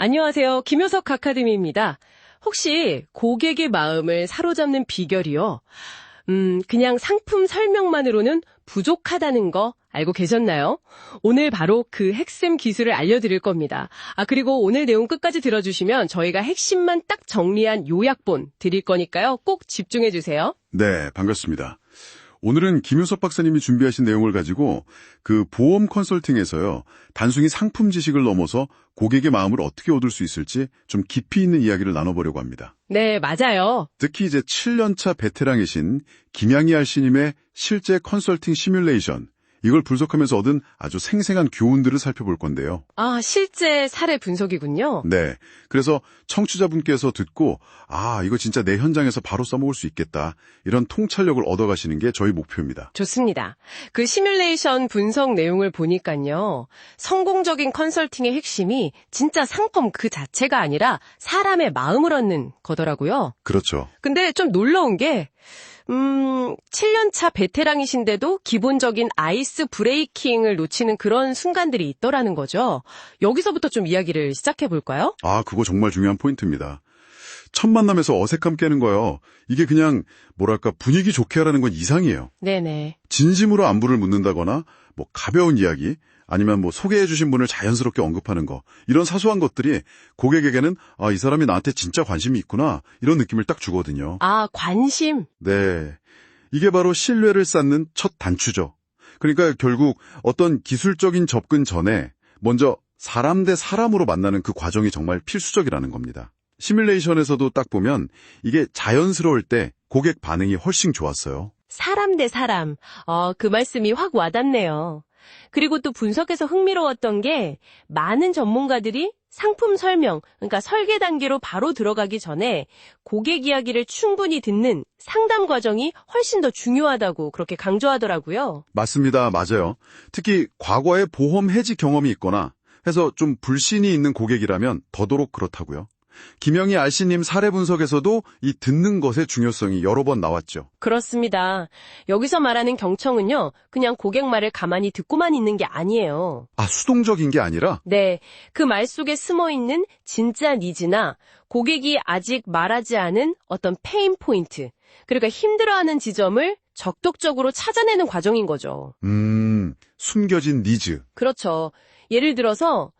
안녕하세요. 김효석 아카데미입니다. 혹시 고객의 마음을 사로잡는 비결이요? 그냥 상품 설명만으로는 부족하다는 거 알고 계셨나요? 오늘 바로 그 핵심 기술을 알려드릴 겁니다. 그리고 오늘 내용 끝까지 들어주시면 저희가 핵심만 딱 정리한 요약본 드릴 거니까요. 꼭 집중해주세요. 네, 반갑습니다. 오늘은 김효석 박사님이 준비하신 내용을 가지고 그 보험 컨설팅에서요, 단순히 상품 지식을 넘어서 고객의 마음을 어떻게 얻을 수 있을지 좀 깊이 있는 이야기를 나눠보려고 합니다. 네, 맞아요. 특히 이제 7년차 베테랑이신 김양희 알씨님의 실제 컨설팅 시뮬레이션, 이걸 분석하면서 얻은 아주 생생한 교훈들을 살펴볼 건데요. 실제 사례 분석이군요. 네. 그래서 청취자분께서 듣고 이거 진짜 내 현장에서 바로 써먹을 수 있겠다. 이런 통찰력을 얻어가시는 게 저희 목표입니다. 좋습니다. 그 시뮬레이션 분석 내용을 보니까요. 성공적인 컨설팅의 핵심이 진짜 상품 그 자체가 아니라 사람의 마음을 얻는 거더라고요. 그렇죠. 근데 좀 놀라운 게 7년차 베테랑이신데도 기본적인 아이스 브레이킹을 놓치는 그런 순간들이 있더라는 거죠. 여기서부터 좀 이야기를 시작해 볼까요? 그거 정말 중요한 포인트입니다. 첫 만남에서 어색함 깨는 거요. 이게 그냥 뭐랄까 분위기 좋게 하라는 건 이상이에요. 네네. 진심으로 안부를 묻는다거나 뭐 가벼운 이야기 아니면 뭐 소개해 주신 분을 자연스럽게 언급하는 거, 이런 사소한 것들이 고객에게는 이 사람이 나한테 진짜 관심이 있구나, 이런 느낌을 딱 주거든요. 관심. 네. 이게 바로 신뢰를 쌓는 첫 단추죠. 그러니까 결국 어떤 기술적인 접근 전에 먼저 사람 대 사람으로 만나는 그 과정이 정말 필수적이라는 겁니다. 시뮬레이션에서도 딱 보면 이게 자연스러울 때 고객 반응이 훨씬 좋았어요. 사람 대 사람. 그 말씀이 확 와닿네요. 그리고 또 분석에서 흥미로웠던 게 많은 전문가들이 상품 설명, 그러니까 설계 단계로 바로 들어가기 전에 고객 이야기를 충분히 듣는 상담 과정이 훨씬 더 중요하다고 그렇게 강조하더라고요. 맞습니다. 맞아요. 특히 과거에 보험 해지 경험이 있거나 해서 좀 불신이 있는 고객이라면 더더욱 그렇다고요. 김영희 알씨님 사례 분석에서도 이 듣는 것의 중요성이 여러 번 나왔죠. 그렇습니다. 여기서 말하는 경청은요, 그냥 고객 말을 가만히 듣고만 있는 게 아니에요. 수동적인 게 아니라? 네, 그 말 속에 숨어있는 진짜 니즈나 고객이 아직 말하지 않은 어떤 페인 포인트, 그러니까 힘들어하는 지점을 적극적으로 찾아내는 과정인 거죠. 숨겨진 니즈. 그렇죠. 예를 들어서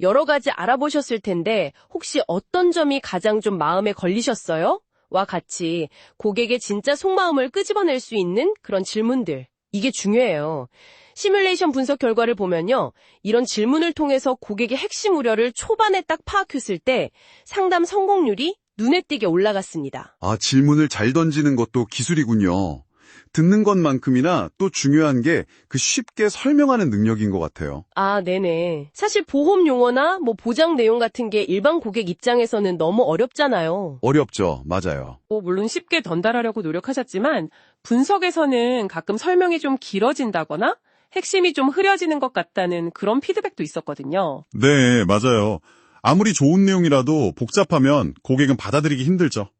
여러 가지 알아보셨을 텐데 혹시 어떤 점이 가장 좀 마음에 걸리셨어요? 와 같이 고객의 진짜 속마음을 끄집어낼 수 있는 그런 질문들. 이게 중요해요. 시뮬레이션 분석 결과를 보면요. 이런 질문을 통해서 고객의 핵심 우려를 초반에 딱 파악했을 때 상담 성공률이 눈에 띄게 올라갔습니다. 질문을 잘 던지는 것도 기술이군요. 듣는 것만큼이나 또 중요한 게 그 쉽게 설명하는 능력인 것 같아요. 네네. 사실 보험 용어나 보장 내용 같은 게 일반 고객 입장에서는 너무 어렵잖아요. 어렵죠. 맞아요. 물론 쉽게 전달하려고 노력하셨지만 분석에서는 가끔 설명이 좀 길어진다거나 핵심이 좀 흐려지는 것 같다는 그런 피드백도 있었거든요. 네, 맞아요. 아무리 좋은 내용이라도 복잡하면 고객은 받아들이기 힘들죠.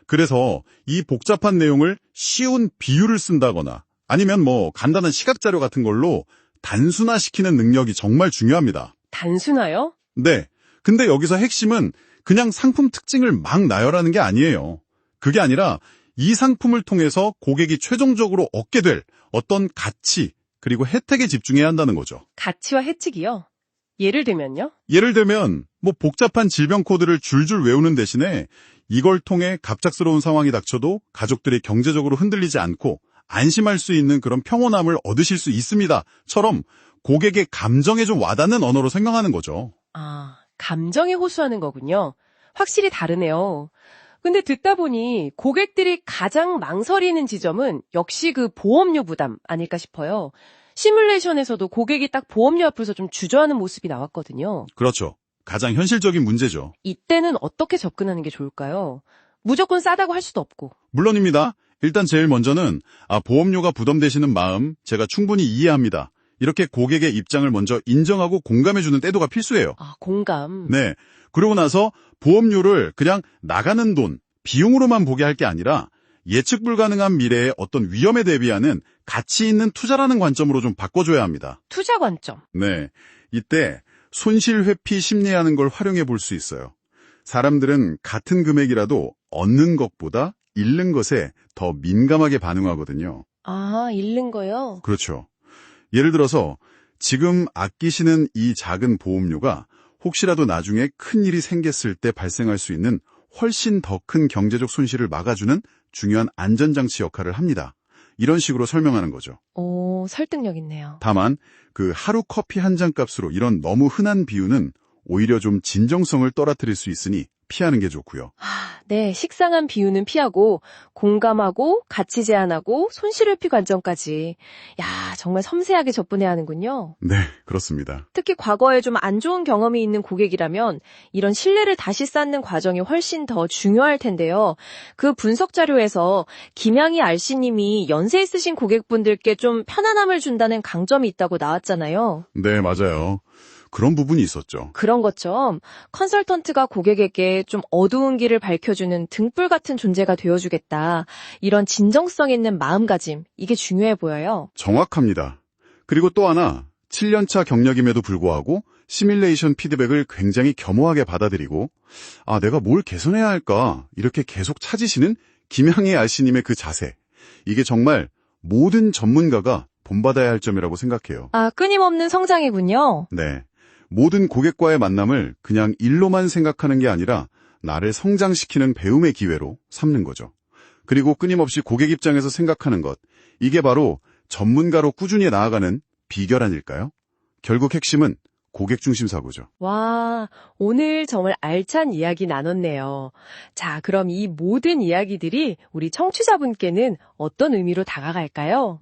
그래서 이 복잡한 내용을 쉬운 비유를 쓴다거나 아니면 간단한 시각자료 같은 걸로 단순화시키는 능력이 정말 중요합니다. 단순화요? 네. 근데 여기서 핵심은 그냥 상품 특징을 막 나열하는 게 아니에요. 그게 아니라 이 상품을 통해서 고객이 최종적으로 얻게 될 어떤 가치 그리고 혜택에 집중해야 한다는 거죠. 가치와 혜택이요? 예를 들면요? 예를 들면 복잡한 질병 코드를 줄줄 외우는 대신에 이걸 통해 갑작스러운 상황이 닥쳐도 가족들이 경제적으로 흔들리지 않고 안심할 수 있는 그런 평온함을 얻으실 수 있습니다.처럼 고객의 감정에 좀 와닿는 언어로 생각하는 거죠. 감정에 호소하는 거군요. 확실히 다르네요. 근데 듣다 보니 고객들이 가장 망설이는 지점은 역시 그 보험료 부담 아닐까 싶어요. 시뮬레이션에서도 고객이 딱 보험료 앞에서 좀 주저하는 모습이 나왔거든요. 그렇죠. 가장 현실적인 문제죠. 이때는 어떻게 접근하는 게 좋을까요? 무조건 싸다고 할 수도 없고. 물론입니다. 일단 제일 먼저는 보험료가 부담되시는 마음 제가 충분히 이해합니다. 이렇게 고객의 입장을 먼저 인정하고 공감해주는 태도가 필수예요. 공감. 네. 그러고 나서 보험료를 그냥 나가는 돈, 비용으로만 보게 할 게 아니라 예측 불가능한 미래의 어떤 위험에 대비하는 가치 있는 투자라는 관점으로 좀 바꿔줘야 합니다. 투자 관점. 네. 이때 손실 회피 심리라는 걸 활용해 볼 수 있어요. 사람들은 같은 금액이라도 얻는 것보다 잃는 것에 더 민감하게 반응하거든요. 아, 잃는 거요? 그렇죠. 예를 들어서 지금 아끼시는 이 작은 보험료가 혹시라도 나중에 큰 일이 생겼을 때 발생할 수 있는 훨씬 더 큰 경제적 손실을 막아주는 중요한 안전장치 역할을 합니다. 이런 식으로 설명하는 거죠. 오, 설득력 있네요. 다만 그 하루 커피 한 잔 값으로 이런 너무 흔한 비유는 오히려 좀 진정성을 떨어뜨릴 수 있으니 피하는 게 좋고요. 네, 식상한 비유는 피하고 공감하고 가치 제한하고 손실회피 관점까지. 야, 정말 섬세하게 접근해야 하는군요. 네, 그렇습니다. 특히 과거에 좀 안 좋은 경험이 있는 고객이라면 이런 신뢰를 다시 쌓는 과정이 훨씬 더 중요할 텐데요. 그 분석 자료에서 김양희 RC님이 연세 있으신 고객분들께 좀 편안함을 준다는 강점이 있다고 나왔잖아요. 네, 맞아요. 그런 부분이 있었죠. 그런 것처럼 컨설턴트가 고객에게 좀 어두운 길을 밝혀주는 등불 같은 존재가 되어주겠다. 이런 진정성 있는 마음가짐, 이게 중요해 보여요. 정확합니다. 그리고 또 하나, 7년차 경력임에도 불구하고 시뮬레이션 피드백을 굉장히 겸허하게 받아들이고 내가 뭘 개선해야 할까 이렇게 계속 찾으시는 김양희 RC님의 그 자세. 이게 정말 모든 전문가가 본받아야 할 점이라고 생각해요. 아, 끊임없는 성장이군요. 네. 모든 고객과의 만남을 그냥 일로만 생각하는 게 아니라 나를 성장시키는 배움의 기회로 삼는 거죠. 그리고 끊임없이 고객 입장에서 생각하는 것. 이게 바로 전문가로 꾸준히 나아가는 비결 아닐까요? 결국 핵심은 고객 중심 사고죠. 와, 오늘 정말 알찬 이야기 나눴네요. 자, 그럼 이 모든 이야기들이 우리 청취자분께는 어떤 의미로 다가갈까요?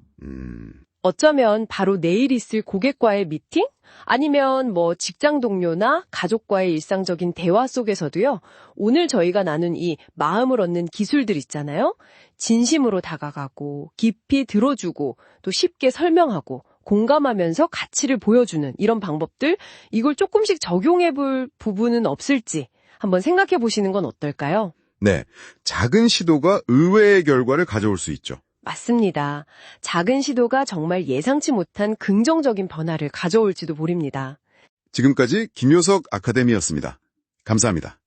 어쩌면 바로 내일 있을 고객과의 미팅? 아니면 직장 동료나 가족과의 일상적인 대화 속에서도요, 오늘 저희가 나눈 이 마음을 얻는 기술들 있잖아요. 진심으로 다가가고, 깊이 들어주고, 또 쉽게 설명하고, 공감하면서 가치를 보여주는 이런 방법들, 이걸 조금씩 적용해 볼 부분은 없을지 한번 생각해 보시는 건 어떨까요? 네. 작은 시도가 의외의 결과를 가져올 수 있죠. 맞습니다. 작은 시도가 정말 예상치 못한 긍정적인 변화를 가져올지도 모릅니다. 지금까지 김효석 아카데미였습니다. 감사합니다.